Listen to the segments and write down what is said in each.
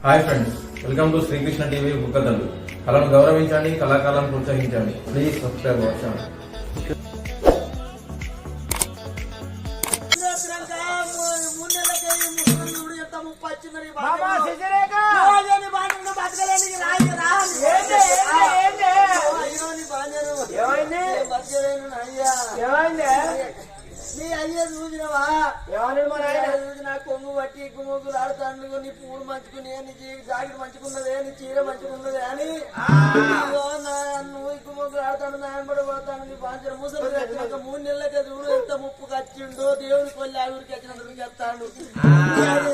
Hi friends, welcome to Srikrishna TV Bukkadandu. కళను గౌరవించండి, కళాకారులను ప్రోత్సహించండి. Please subscribe our channel. నీ అయ్యే చూసినవా చూసిన కొంగు పట్టి గుమ్మగులు ఆడుతాను, నీ పూలు మంచుకుని నీ జాకెట్ మంచుకున్నదే, నీ చీర మంచుకున్నదే అని నువ్వు గుమ్మగులు ఆడుతాను, నాయనబడి పోతాను. నీ బాంచర ముసలి వచ్చినాక 3 నెలలకే చూడు ఎంత ముప్పుకు వచ్చిండో. దేవుడి కొల్లి ఆవిరికి వచ్చినందుకు చెప్తాను.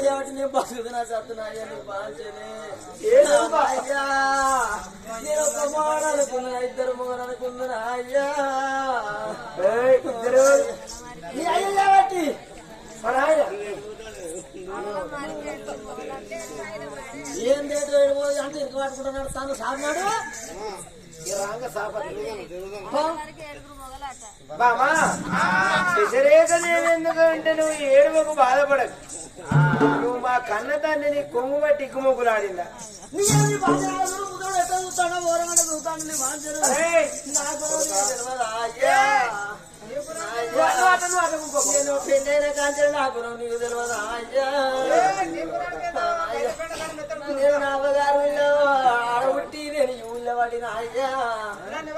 కాబట్టి నేను బతుకుతున్నా చెప్తున్నా అయ్యా నీ బాంచనే. అయ్యా నేను ఒక మోడ అనుకున్నా, 2 మోడలు అనుకున్నా అయ్యా. నీ అయ్యా బట్టి మన ఆయన ఏం లేదు అంటే ఇంక పట్టుకుంటున్నాడు తాను సాగినాడు. ఎందుకంటే నువ్వు ఏడువకు బాధపడకు. నువ్వు మా కన్న తండ్రి నీ కొంగు బట్టి ఇక్కుముగ్గులాడిందా? చూస్తాను ఓరగంట చూస్తాను నీ మాంచరు నాకు నేను పెళ్ళైన కాంచెలు నాకు నీకు తెలియదా అయ్యా? నేను నా అవ్వగారు ఆడబుట్టి నేను ఈ ఊళ్ళో పడిన అయ్యా. నన్ను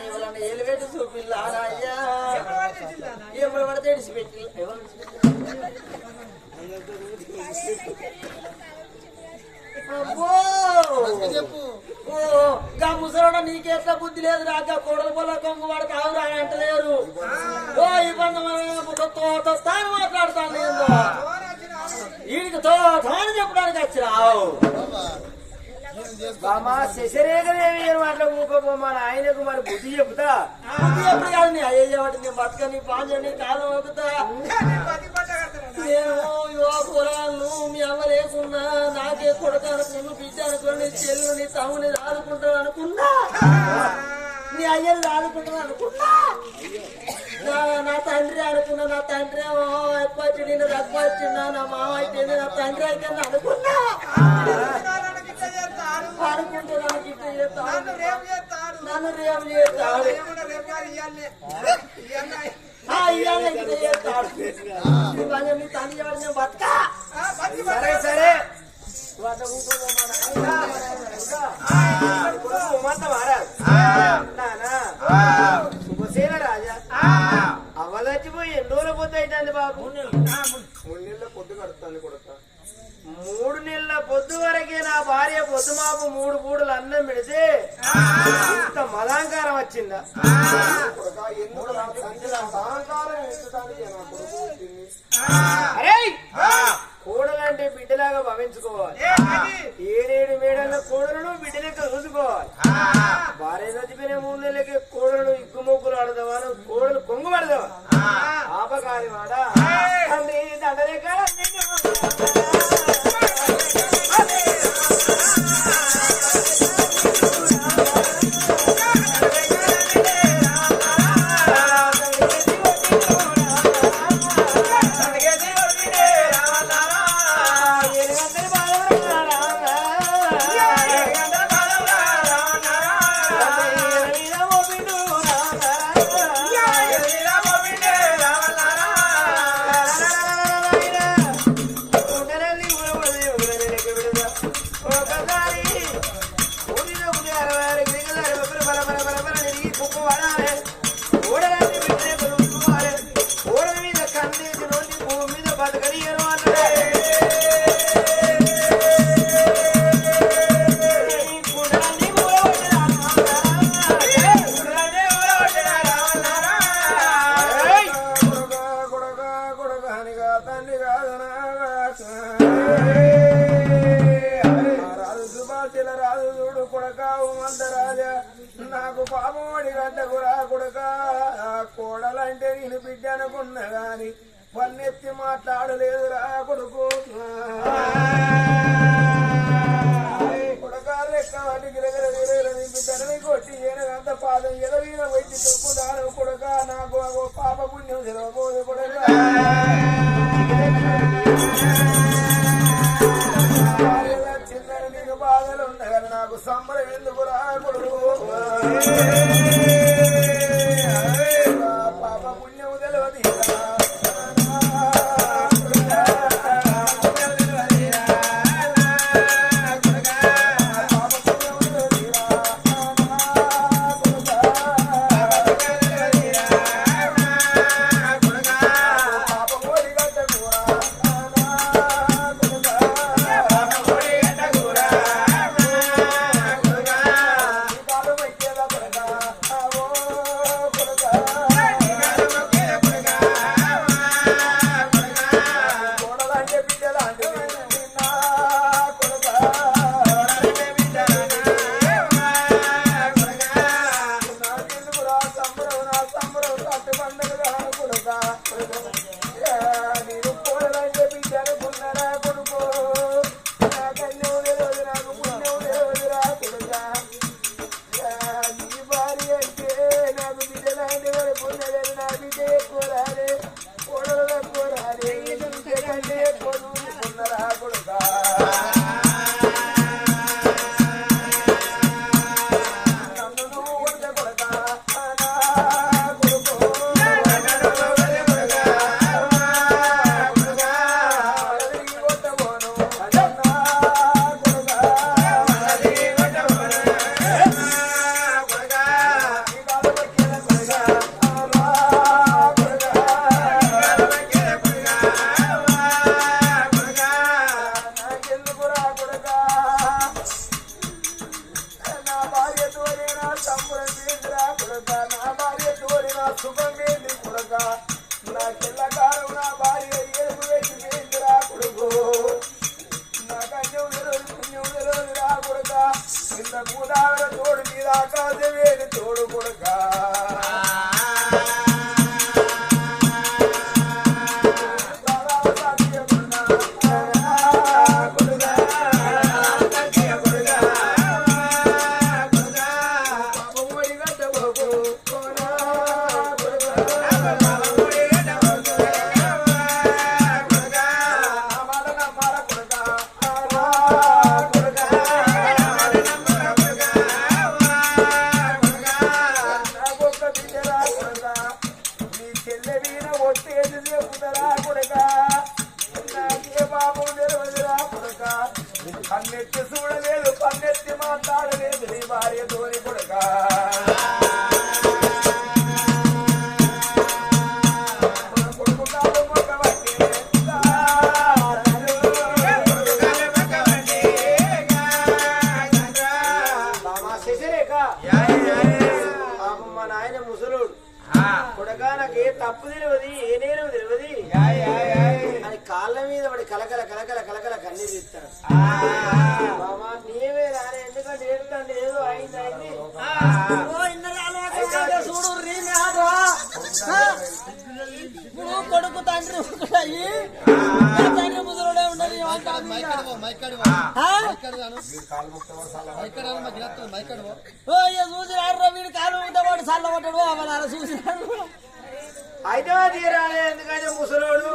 ఎవరన్నా ఏలుపెట్టి చూపిల్లానా అయ్యా? ఎవరు పడితే ఇడిచిపెట్టి ముసలోడ నీకెట్లా బుద్ధి లేదు రాక కోడల పొల కొంగు వాడు కావురా అంటలేరు. ఓ ఇబ్బంది తోటొస్తాను మాట్లాడుతాను ఏందో వీడికి తోటని చెప్పడానికి వచ్చిరావు. బామా శశరేఖదేవి అట్లా ఊకపోమా ఆయనకు మరి బుద్ధి చెబుతా. బుద్ధి ఎప్పుడు కాదు నీ అయ్యే వాటి నీ బతకని పాంచని కాలం అవుతా. నేను యువకురాలను మీ అమ్మ లేకున్నా నాకే కొడుకు అనుకున్నా, బిడ్డ అనుకుని చెల్లుని తమ్ముని ఆదుకుంటాను అనుకున్నా, నీ అయ్యని ఆదుకుంటాను అనుకున్నా, నా తండ్రి అనుకున్నా. నా తండ్రి ఏమో ఎక్కువ వచ్చింది, నేను తక్కువ వచ్చిందా, నా మామ అయిపోయింది, నా తండ్రి అయితే అనుకున్నా. అనుకుంటున్నాను గిట్ట చేస్తాను, నన్ను రేపు చేస్తాడు, బతుక సరే సరే శుభసేన రాజా అవలచ్చిపోయి ఎన్ని రోజుల పొద్దు అవుతుంది బాబు? 3 నెలల పొద్దు కడుతాను కొడుతా. 3 నెలల పొద్దు వరకే నా భార్య పొద్దు మాపు 3 పూటలు అన్నం పెడితే ఇంత మలాంకారం వచ్చిందా? అరే కోడలంటే బిడ్డలాగా భావించుకోవాలి. 7 మేడల కోడలను బిడ్డలెక్క చూసుకోవాలి. భార్య చచ్చిపోయిన 3 నెలలకే కోడలను ఇగ్గుమొగ్గులు ఆడదావా, కోడలు కొంగు పడదావా? ఆపకారి వాడా తండ్రి దండలేక రాజు చూడు కొడకా మందరాజా, నాకు పాపమడి గడ్డకురా కొడకా. కోడలంటే నేను బిడ్డ అనుకున్నా గాని పన్నెత్తి మాట్లాడలేదురా కొడుకు. కొడకా లెక్క వాటి గిరగిర బిడ్డని కొట్టి ఏనంత పాదం ఎదవీన వచ్చి తొక్కుదాను కొడక. నాకు పాప పుణ్యం తెలవబోదు కొడక. నాకు సంబరం ఎందుకురా కొడుకు పాప పుణ్యం తెలియదు పన్నెత్తి చూడలేదు పన్నెత్తి మాట్లాడలేదు నీ భార్య తోని కొడుక కొడుకు కాదు మొక్కబట్టి మా నాయన ముసలోడు కొడగా నాకు ఏ తప్పు తెలియదు ఏ నేరం తెలియదు అని కాళ్ళ మీద వాడి కలకల కలకల కలకల కన్నీ తీస్తాడు బాబా నీవే రాని ఎందుకంటే ఏడుకంటే ఏదో అయింది అయింది ఇప్పుడు కొడుకు తండ్రి తండ్రి ముసలుడే ఉండదు చూసి రాడు వీడు కాలు వాడు చల్ల పట్టాడు అవనాలు చూసి అయితే తీరాలి ఎందుకంటే ముసలోడు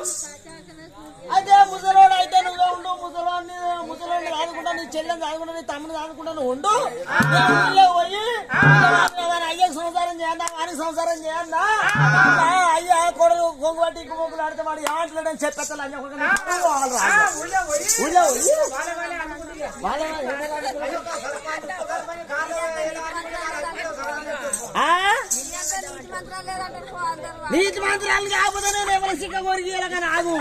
అయితే ముసలోడు అయితే నువ్వు ఉండు ముసలోడిని ఆదుకుంటా నీ చెల్లెని ఆదుకుంటా నీ తమ్ముని ఆదుకుంటా నువ్వు ఉండు పోయి అయ్యకి సంసారం చేయందా వారికి సంసారం చేయందా అయ్యా కొడుకు కొంగుబట్టి ఇంకొకరు ఆడితే వాడు ఏమంటాడని చెప్పేస్తాను నీతి మంత్రాలు కాకపోతే నేను ఎవరి సిక్క కోరిక ఇలాగా నాకు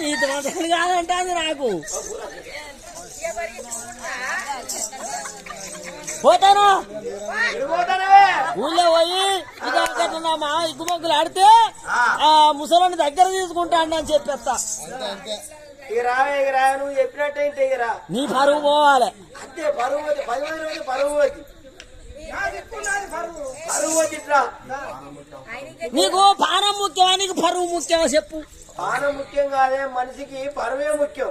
నీతి మంత్రాలు కాదంటే నాకు పోతాను ఊళ్ళో పోయి ఇక మా ఇగ్గుమొగ్గులు ఆడితే ఆ ముసలాన్ని దగ్గర తీసుకుంటాను అని చెప్పేస్తా నువ్వు చెప్పినట్టయితే నీ పరువు పోవాలి అంతే పరువు 10 మంది రోజు పరువు నీకు పానం ముఖ్యమా నీకు పరువు ముఖ్యమా చెప్పు పానం ముఖ్యం కాదే, మనిషికి పరమే ముఖ్యం.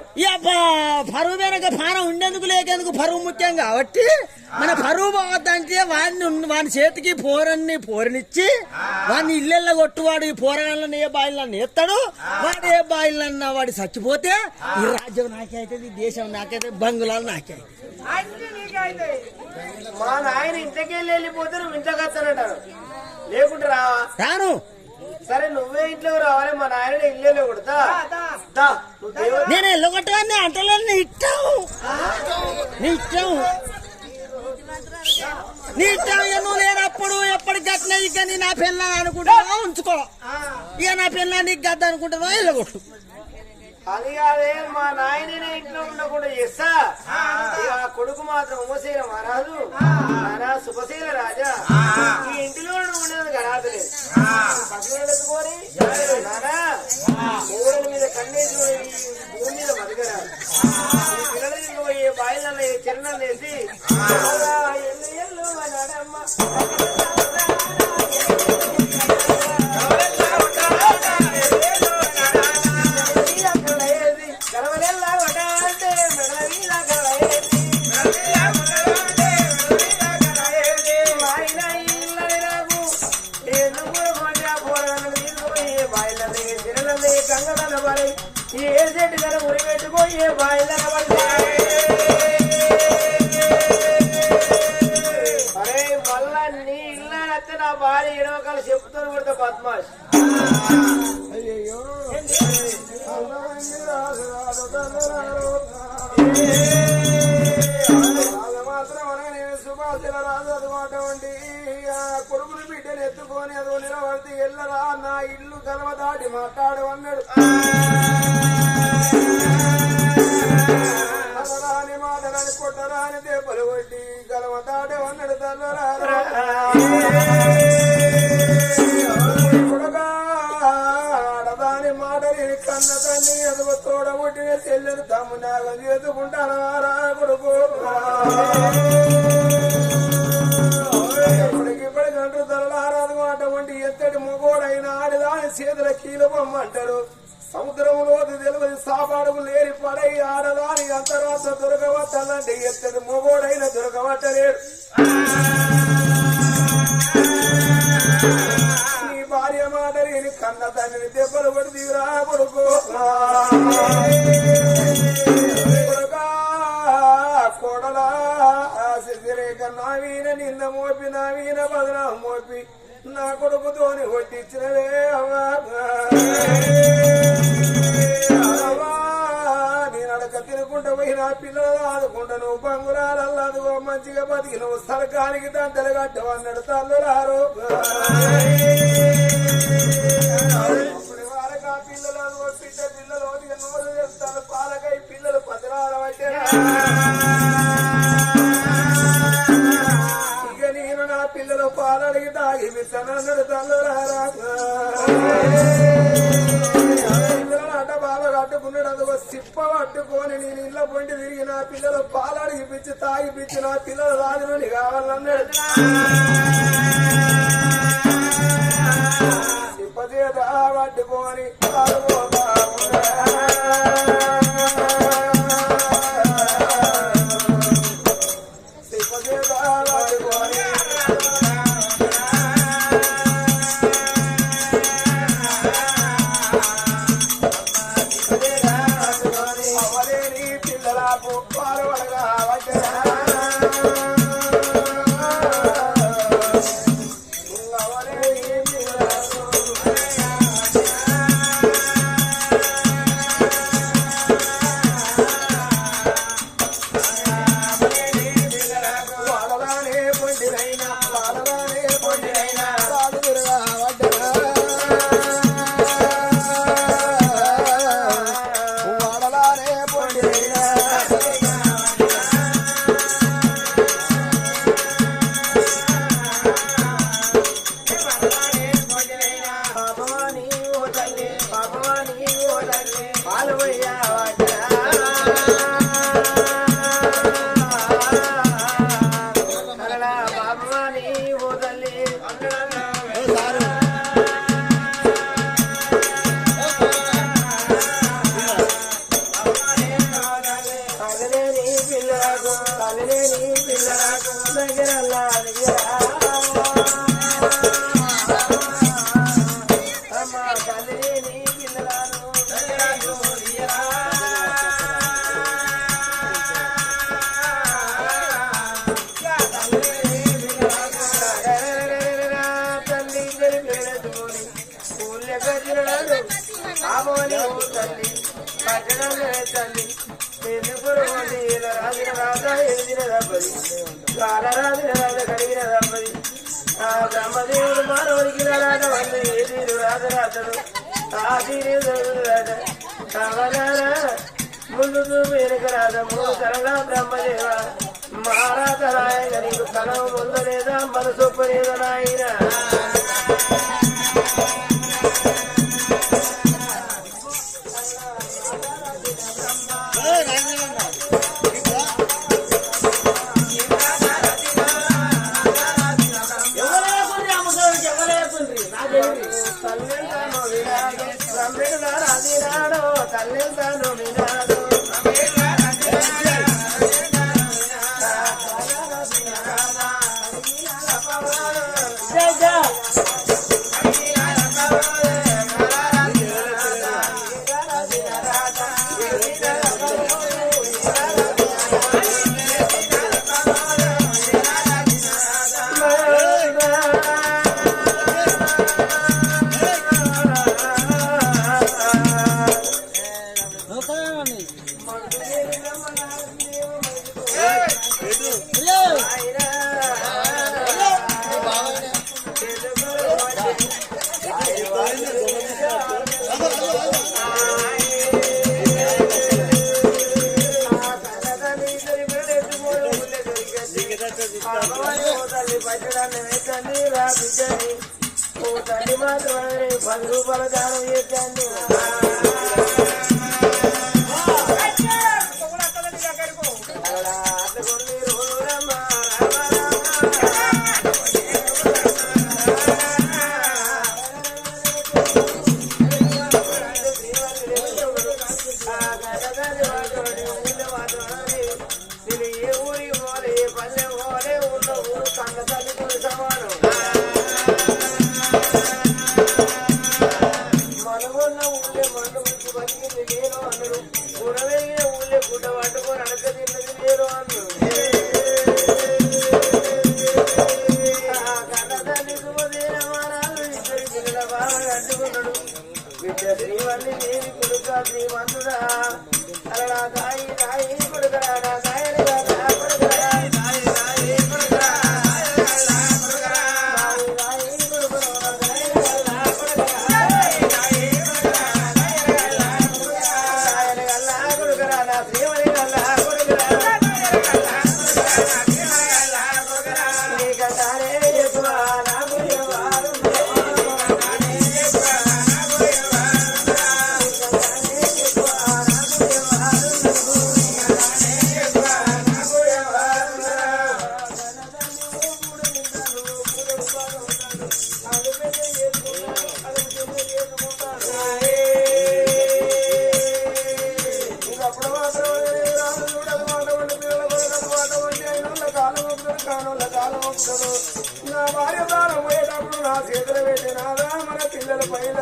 పరువు వెనక పానం ఉండేందుకు లేకేందుకు పరువు ముఖ్యం కాబట్టి మన పరువు పోవద్దంటే వాని చేతికి పోరనిచ్చి వాడిని ఇళ్ళెళ్ళ కొట్టువాడు ఈ పోరగాళ్ళని ఏ బాయిలన్నా ఎత్తాడు, వాడు ఏ బాయిలన్నా వాడు చచ్చిపోతే ఈ రాజ్యం నాకే అవుతుంది, ఈ దేశం నాకైతే, బంగుళాలు నాకే అవుతుంది. మా నాయన ఇంటికెళ్ళి వెళ్ళిపోతే నువ్వు ఇంట్లోకి వస్తానంటారు, లేకుంటే రాను. సరే నువ్వే ఇంట్లో రావాలి, మా నాయన ఇల్లు కొడతా. నేను ఎల్లగొట్టగానే అంటలన్నీ ఇట్టావు, నీ ఇష్టం నువ్వు లేనప్పుడు ఎప్పటికి గట్టిన ఇక నీ నా పిల్లని అనుకుంటావో ఉంచుకో, ఇక నా పిల్ల నీకు గద్ద అనుకుంటావో ఎల్లగొట్టు. అది కాదే, మా నాయన ఇంట్లో ఉండకుండా చేస్తా. ఇక కొడుకు మాత్రం ఉమశీల మహారాజు, నానా శుభశీల రాజా, ఈ ఇంటిలో ఉండేది గడాదులేదు. పక్కని నానా మూడల మీద కన్నేసి భూమి మీద బతకరాదు. పిల్లలు పోయి బాయిలలో చిరణాలు వేసి ఎల్లు నడమ్మ గంగల పడి ఏ చెట్టు కల ఉరి పెట్టుకోయే బాయిల అరే మళ్ళా నీ ఇల్లు నచ్చ నా భార్య ఎడవకాలు చెప్తాను కొడతా పద్మాష్. అయ్యో మాత్రం నేను సుభాషిల రాజు అటువంటి కొడుకులు బిడ్డలు ఎత్తుకొని అదో నిలబడితే ఎల్లరా నా ఇల్లు గలవ దాటి మాట్లాడు అన్నాడు. అలరాని మాటలని కొట్టరాని దెబ్బలు కొట్టి గలవ దాటి అన్నాడు. తల్లరా కొడగా ఆడదాని మాటని కన్న తల్లి అదుగు తోడబుట్టిన చెల్లెలు తమ్ము నాగం చేసుకుంటాను రా కొడుకు. ఇప్పటికంటూ తలలారాదు అటువంటి ఎత్తడి మొగోడైన ఆడదాని చేతుల కీలు పొమ్మంటారు. సముద్రంలో తెలియదు సాపాడుకు లేని పడై ఆడదాని అంతరాత్మ దొరకవట్టాలంటే ఎత్తడి మొగోడైన దొరకవట్టలేడు. నీ భార్య మాట నేను కన్న తండ్రిని దెబ్బలు పడి దిగురా కొడుకు. కొడలా సిద్ధిరేఖ నా వీణ నిన్న మోపి నా వీణ బదనా మోపి నా కొడుకుతోని కొట్టించినవే అవ్వా. నేను అడక తినుకుంటా పోయి నా పిల్లలు ఆదుకుంటా, నువ్వు బంగురాలల్లాదు మంచిగా బతికి నువ్వు స్థలకానికి దండలు కట్టవన్నాడు. తల్లులారు వారకా పిల్లలు పిట్ట పిల్లలు నోరు చేస్తాను పాలకై పిల్లలు పదరాల ఇక నేను నా పిల్లలు పాలడికి తాగి పిత్తనన్నాడు. తల్లులారా పిల్లలు అడ్డ బాగా కట్టుకున్నాడు. అదొక సిప్ప పట్టుకొని నేను ఇళ్ళ పొండి తిరిగి నా పిల్లలు పాలడికి పిచ్చి తాగి పిచ్చి నా పిల్లలు రాజుని కావాలన్నాడు. సిప్ప చేత పట్టుకొని తల్లి లేని పిల్లలకు దగ్గరల్లా అమ్మ తల్లి లేని పిల్లలను తల్లి పెట్టుకొని ఊళ్ళో గదిలాడు ఆమోని తల్లి పట్టణం తల్లి రాజు రాజా ఎదిగిన దప్పది కాలరాజు రాజ కడిగిన దప్పది ఆ బ్రహ్మదేవుడు మానవుడికి రాజ వంద ఏదీరు రాజరాజడు ఆ తీరే రాజ కావలారా ముందు వెనుక రాజ మూడు కరలా బ్రహ్మదేవ మారాతరాయ నీకు కలవ ముందలేదా మనసు పనేదా నాయన తల్లెంతాను వినాడు తల్లి మాత్రమే 10 రూపాయల దానం చేశాను శ్రీవల్లి దేవి కొడుక శ్రీమంతుడా అలా కాయి కాయి కొడుకరా కాయని నా భార్య ప్రాణం పోయేటప్పుడు నా చేతులు పెట్టినాదా మన పిల్లల పైన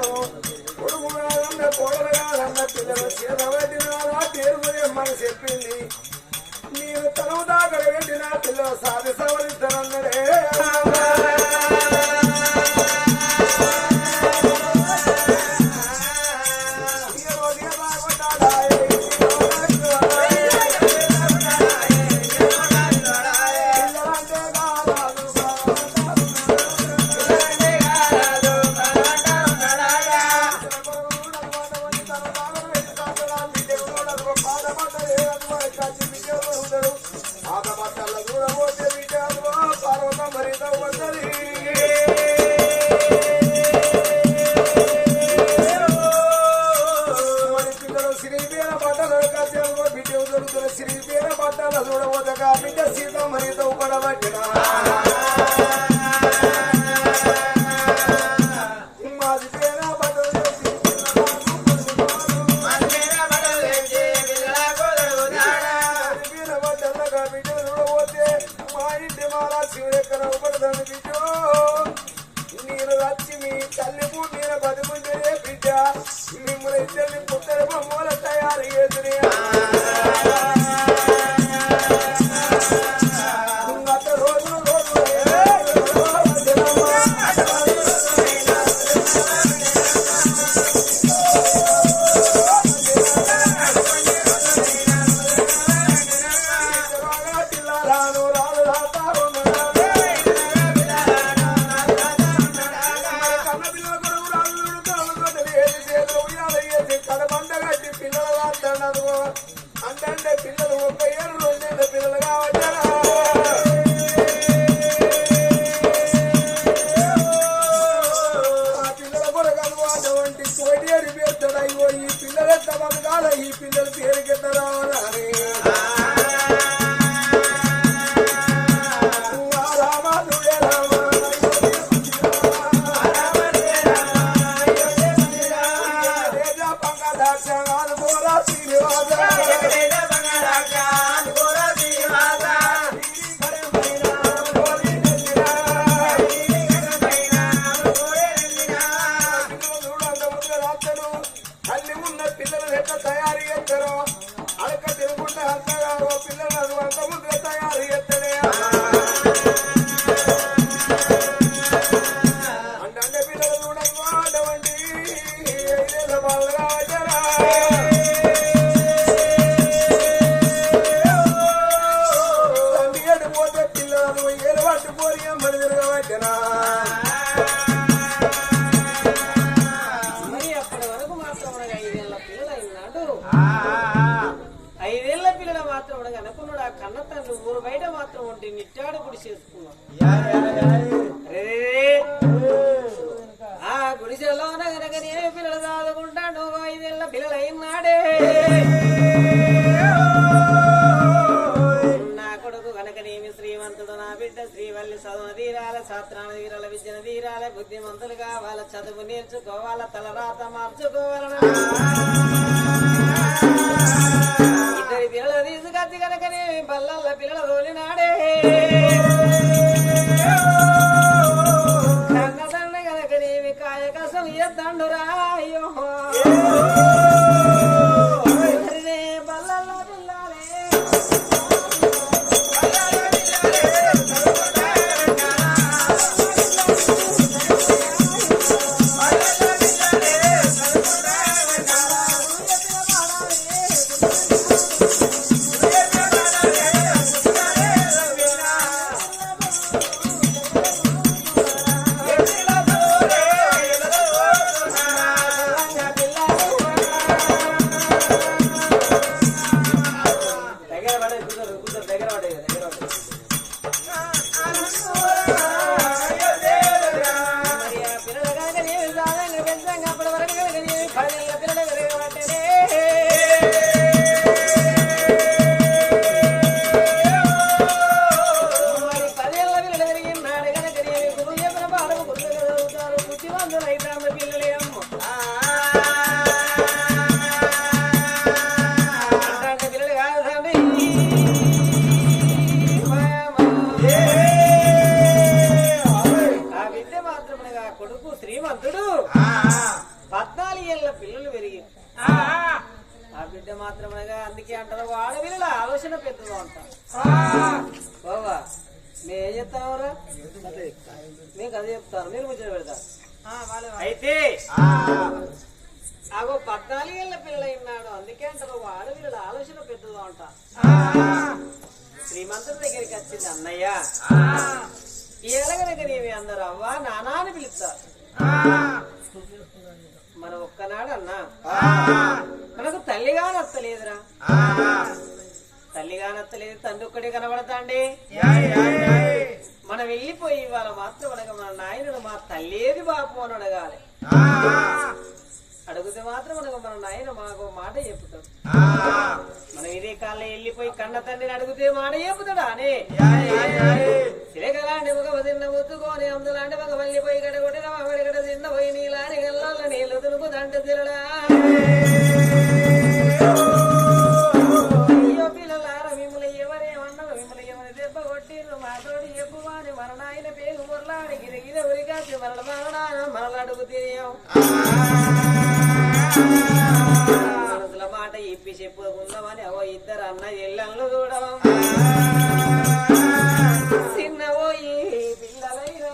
కొడుకు కాదన్న కోడలు కాదన్న పిల్లల చేత పెట్టినాదా పేరుమని చెప్పింది నేను తనవు దాకా పెట్టిన పిల్లలు సాధి సవరిస్తానన్నదే ఒక 7 రోజుల పిల్లలు కావచ్చరా ఆ పిల్లల కొరకలు అటువంటి కోడేరు పెద్దడయ్యో ఈ పిల్లలు ఎంత బతకాల ఈ పిల్లలు పేరుకెట్టరా అని అల్లి ఉన్న పిల్లలు ఎట్లా తయారు చేస్తారో అడక తిరుగుంటే అంతగారో పిల్లలు అంత ముందు తయారు చేస్తారే అంటే పిల్లలు చూడండి అటువంటి వాళ్ళు కావచ్చరా పోతే పిల్లలు ఏలు పట్టుకోరి మరి తిరగవచ్చనా అనుకున్నాడు ఆ కన్న తండ్రి ఊరు బయట మాత్రం ఉంటే నిట్టాడు గుడి చేసుకున్నాడు ఆ గుడిసెలో కనుక నేనే పిల్లలు చదువుకుంటాను 5 ఏళ్ల పిల్లలు అయినాడే నా కొడుకు కనుకనేమి శ్రీమంతుడు నా బిడ్డ శ్రీవల్లి చదువు తీరాల శాస్త్రాల తీరాల విద్యను తీరాల బుద్ధిమంతులు కావాల చదువు నేర్చుకోవాల తలరాత మార్చుకోవాలన ఇద్దరి పిల్లలు తీసుకొచ్చి కనుకనే బల్లల్ల పిల్లల తోలినాడే కన్నదండ కనుకనేమి కాయకసం ఎద్దండురా అయ్యో బల్లల్లో పిల్లాలే కొడుకు శ్రీమంతుడు 14 ఏళ్ల పిల్లలు పెరిగి ఆ బిడ్డ మాత్రమేగా అందుకే అంటారు ఆడపిల్లల ఆలోచన పెద్దగా అంటారు బాబా మేము ఏం చెప్తామరా మీకు అదే చెప్తాను మీరు ముచ్చట పెడతారు అయితే అగో 14 ఏళ్ల పిల్లలు అయినాడు అందుకే అంటారు ఆడపిల్లల ఆలోచన పెద్దగా అంటారు శ్రీమంతుడి దగ్గరికి వచ్చింది అన్నయ్య ఎలాగనక నీవి అందరు అవ్వ నానా అని పిలుస్తారు మన ఒక్కనాడు అన్నా మనకు తల్లిగా నచ్చలేదురా తల్లిగా నచ్చలేదు తండ్రి ఒక్కడే కనబడతాండి మనం వెళ్ళిపోయి ఇవాళ మాత్రం అడగ మన నాయనుడు మా తల్లేది బాపు అని అడగాలి అడిగితే మాత్రం మనకు మన నాయన మాకు మాట చెప్పుతాడు మనం ఇదే కాళ్ళ వెళ్ళిపోయి కన్న తండ్రిని అడిగితే మాట చెప్పుతాడా అని సిరగలాంటి ఒక తిన్న ముత్తుకొని అందులాంటి ఒక వెళ్ళిపోయి గడ కొట్టిన మగడి గడ తిన్న పోయి నీలాని గల్లాల నీళ్ళు తునుకు దంట తిరడా అయ్యో పిల్లలార మిమ్మల్ని ఎవరేమన్నారు మిమ్మల్ని ఎవరి దెబ్బ కొట్టిరు మాతోటి చెప్పువాని మన నాయన పేరు మురలాడి గిరిగిర ఉరికాసి మరల మరల అడుగుతే మనసుల మాట ఇప్పి చెప్పుకుందామని అవో ఇద్దరు అన్న ఇళ్ళల్లో చూడవా చిన్నవోయి పిల్లలైనా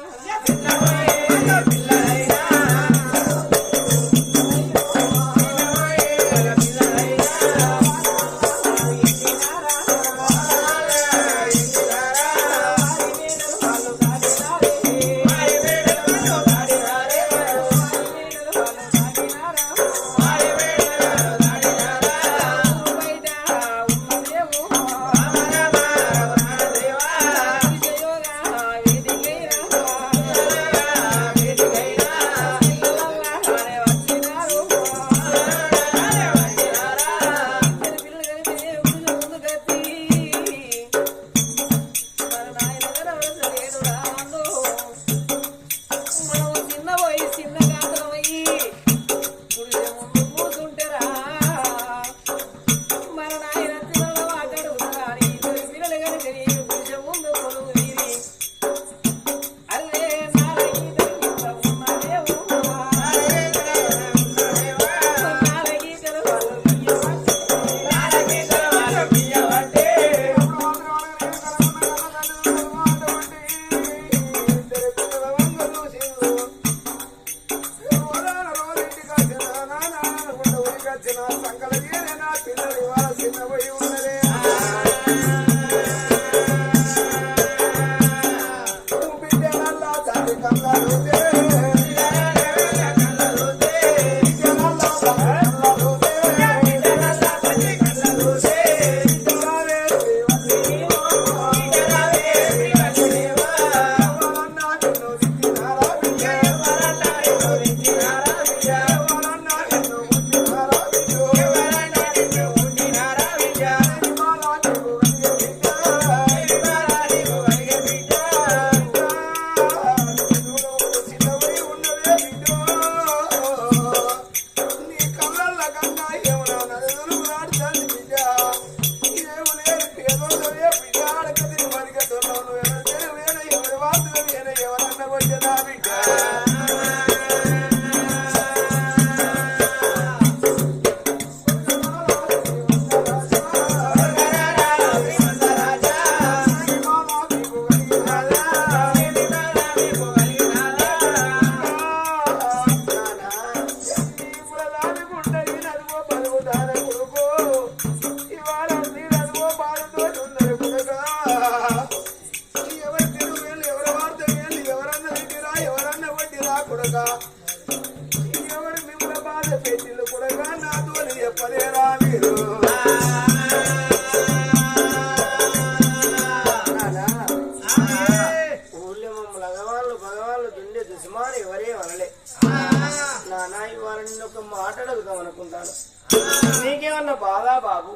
బాబు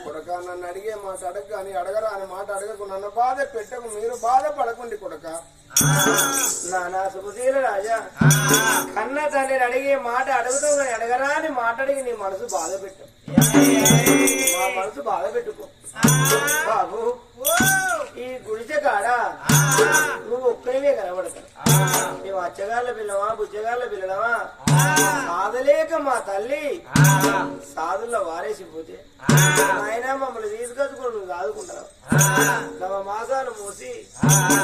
కొడక నన్ను అడిగే మాట అడగ అని అడగరా అని మాట అడగకు, నన్ను బాధ పెట్టకు, మీరు బాధపడకండి కొడక. నానా సుఖశీల రాజా కన్న తండ్రిని అడిగే మాట అడుగుతావు కానీ అడగరా అని మాట అడిగి నీ మనసు బాధ పెట్టు, మా మనసు బాధ పెట్టుకో బాబు. ఈ గుడిసె కాడ నువ్వు ఒక్కరివే కనబడతావు. మేము అచ్చగాళ్ళ పిల్లవా బుజ్జగాళ్ళ పిల్లలవా సాధలేక మా తల్లి సాధుల్లో వారేసిపోతే ఆయన మమ్మల్ని తీసుకొచ్చుకుని నువ్వు సాదుకుంటావు. నవ మాసాలు మూసి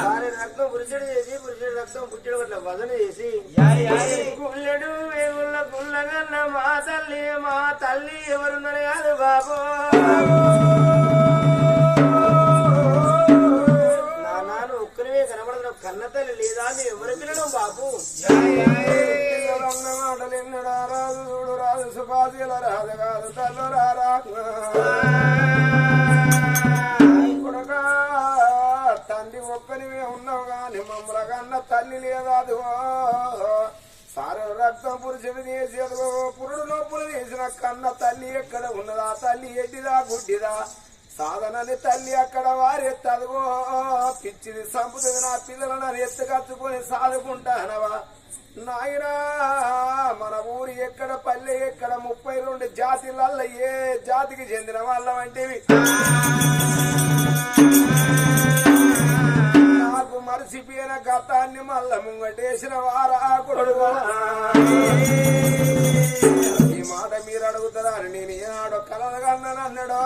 వారి రక్తం పురుషుడు చేసి పురుషుడి రక్తం పుట్టడు అట్లా వదన చేసి గుళ్ళెడు వేగుళ్ళ గుళ్ళగన్న మా తల్లి ఎవరున్నారు కాదు బాబు. నాన్న ఒక్కరివే కనబడదు, కన్న తల్లి లేదా మేము ఎవరి పిల్లలు బాబు. మాటలు ఎన్నడా రాదు చూడు రాదు సుభాషల రాదు కాదు తల్లు రారా కొడక. తండ్రి ఒక్కనివే ఉన్నావు గాని మమ్మల కన్న తల్లి లేదాదు. సారు రక్తం పురుషుడు చేసి అదిగో పురుడు నొప్పులు తీసిన కన్న తల్లి ఎక్కడ ఉన్నదా? తల్లి ఎడ్డిదా గుడ్డిదా? సాధనని తల్లి అక్కడ వారెత్తి అదిగో పిచ్చిది సంపుతుంది నా పిల్లలను ఎత్తుకచ్చుకొని సాదుకుంటానవా నాయనా. మన ఊరు ఎక్కడ పల్లె ఎక్కడ 32 జాతిలల్ల ఏ జాతికి చెందిన వాళ్ళం అంటేవి నాకు మరిసిపోయిన గతాన్ని మల్ల ముంగటేసిన వారా కొడుకు. ఈ మాట మీరు అడుగుతారా అని నేను ఏనాడో కలనగన్నాను అన్నాడో.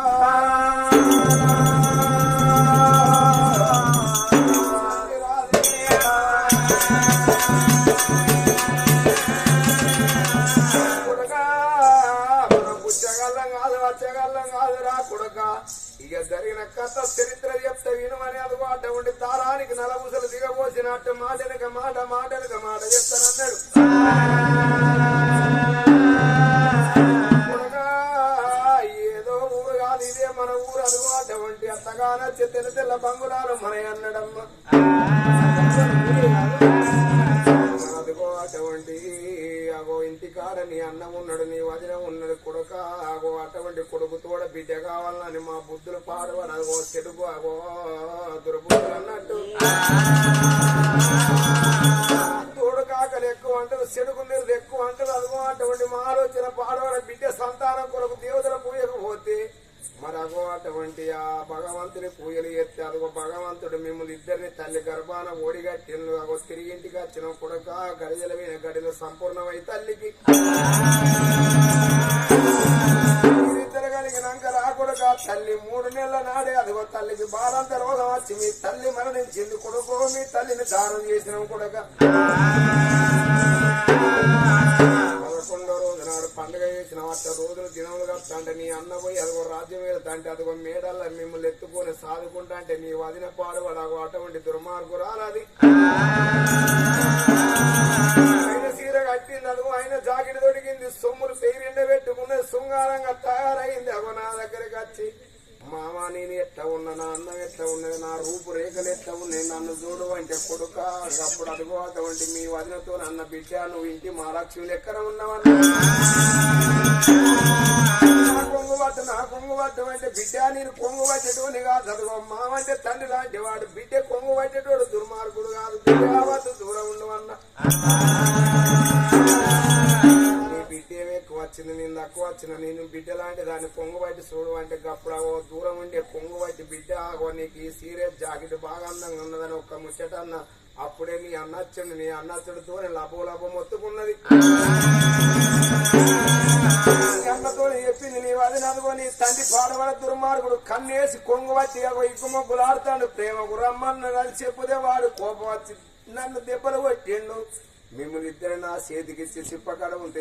వచ్చగల్లం కాదు రా కొడుక. ఇక జరిగిన కథ చరిత్ర చెప్తే వినమని అదిగో అటువంటి దారానికి నలబుసలు దిగబోసినట్టు మాటనక మాట మాటనక మాట చెప్తానన్నాడు. ఏదో ఊరు కాదు ఇదే మన ఊరు అదిగో అటువంటి అత్తగా నచ్చి తెల్ల తెల్ల బంగుళాలు మన అన్నడమ్మ. అదిగో అటువంటి అగో ఇంటికాడ నీ అన్న ఉన్నాడు నీ వదిన ఉన్నాడు కొడుక. అగో అటువంటి కొడుకు తోడ బిడ్డ కావాలని మా బుద్ధులు పాడవాడు అగో చెడుగు అగో దుర్బుద్ధులు అన్నట్టు. తోడు కాకలు ఎక్కువ అంటారు చెడుకు నీరు ఎక్కువ అంటారు. అదిగో అటువంటి మా ఆలోచన పాడవాడ బిడ్డ సంతానం కొరకు దేవతల పూజకు పోతే మరి అగో అటువంటి ఆ భగవంతుని పూజలు ఎత్తే అదిగో భగవంతుడు మిమ్మల్ని ఇద్దరిని తల్లి గర్భాన ఓడిగట్టిండు. అగో తిరిగి ఇంటికి వచ్చిన కొడుక గడిజల మీద గడిలో సంపూర్ణమై తల్లికి మీరిద్దరు కలిగినాక రాకొడుక తల్లి 3 నెలల నాడే అదిగో తల్లికి బాలంత రోగం వచ్చి మీ తల్లి మరణించింది కొడుకు. మీ తల్లిని దానం చేసిన కొడుక 11వ రోజు నాడు పండుగ చేసిన 8 రోజులు దినములు కడతా అంటే నీ అన్న పోయి అదిగో రాజ్యం వెళ్తా అంటే అదిగో మేడల్లో మిమ్మల్ని ఎత్తుకొని సాదుకుంటా అంటే నీ వదిన పాడువాడు అటువంటి దుర్మార్గురాలది. ఆయన సీర కట్టింది అదిగో ఆయన జాకెట్ దొడిగింది సొమ్ములు పేరిండ పెట్టుకున్నది శృంగారంగా తయారైంది. అగో నా దగ్గరికి వచ్చి మామ నేను ఎట్లా ఉన్నా నా అన్నం ఎట్లా ఉన్నది నా రూపు రేఖలు ఎట్లా ఉన్నాయి నన్ను చూడు అంటే కొడుక. అప్పుడు అదిగో అటువంటి మీ వదినతో అన్న బిడ్డ నువ్వు ఇంటి మహాలక్ష్మి ఎక్కడ ఉన్నావన్నా నా కొంగు పట్టు అంటే బిడ్డ నేను కొంగు పట్టేటోని కాదు. అదిగో మామంటే తండ్రి లాంటి వాడు బిడ్డ కొంగు పట్టేటోడు దుర్మార్గుడు కాదు. బిడ్డ దూరం ఉండవన్నా నీ బిడ్డ ఏమి ఎక్కువ వచ్చింది నేను తక్కువ వచ్చిన నేను బిడ్డ లాంటి దాన్ని కొంగు పట్టి చూడు అంటే అప్పుడు దూరం ఉండే కొంగు పట్టి బిడ్డ ఆగో నీకు ఈ సీరియస్ జాకెట్ బాగా అందంగా ఉన్నదని ఒక్క ముచ్చట అన్న. అప్పుడే నీ అన్నచ్చుడు నీ అన్నచ్చుడితో లబో మొత్తుకున్నది. అన్నతో చెప్పింది నీ వదిన అదిగో నీ తండ్రి పాడబడ దుర్మార్గుడు కన్నేసి కొంగు పట్టి అగో ఇగ్గు మొగ్గులు ఆడుతాడు ప్రేమకు రమ్మన్న అని చెప్పుదే వాడు కోపం వచ్చి నన్ను దెబ్బలు కొట్టిండు. మిమ్మల్ని ఇద్దరు నా చేతికిచ్చి సిప్పకడ ఉంటే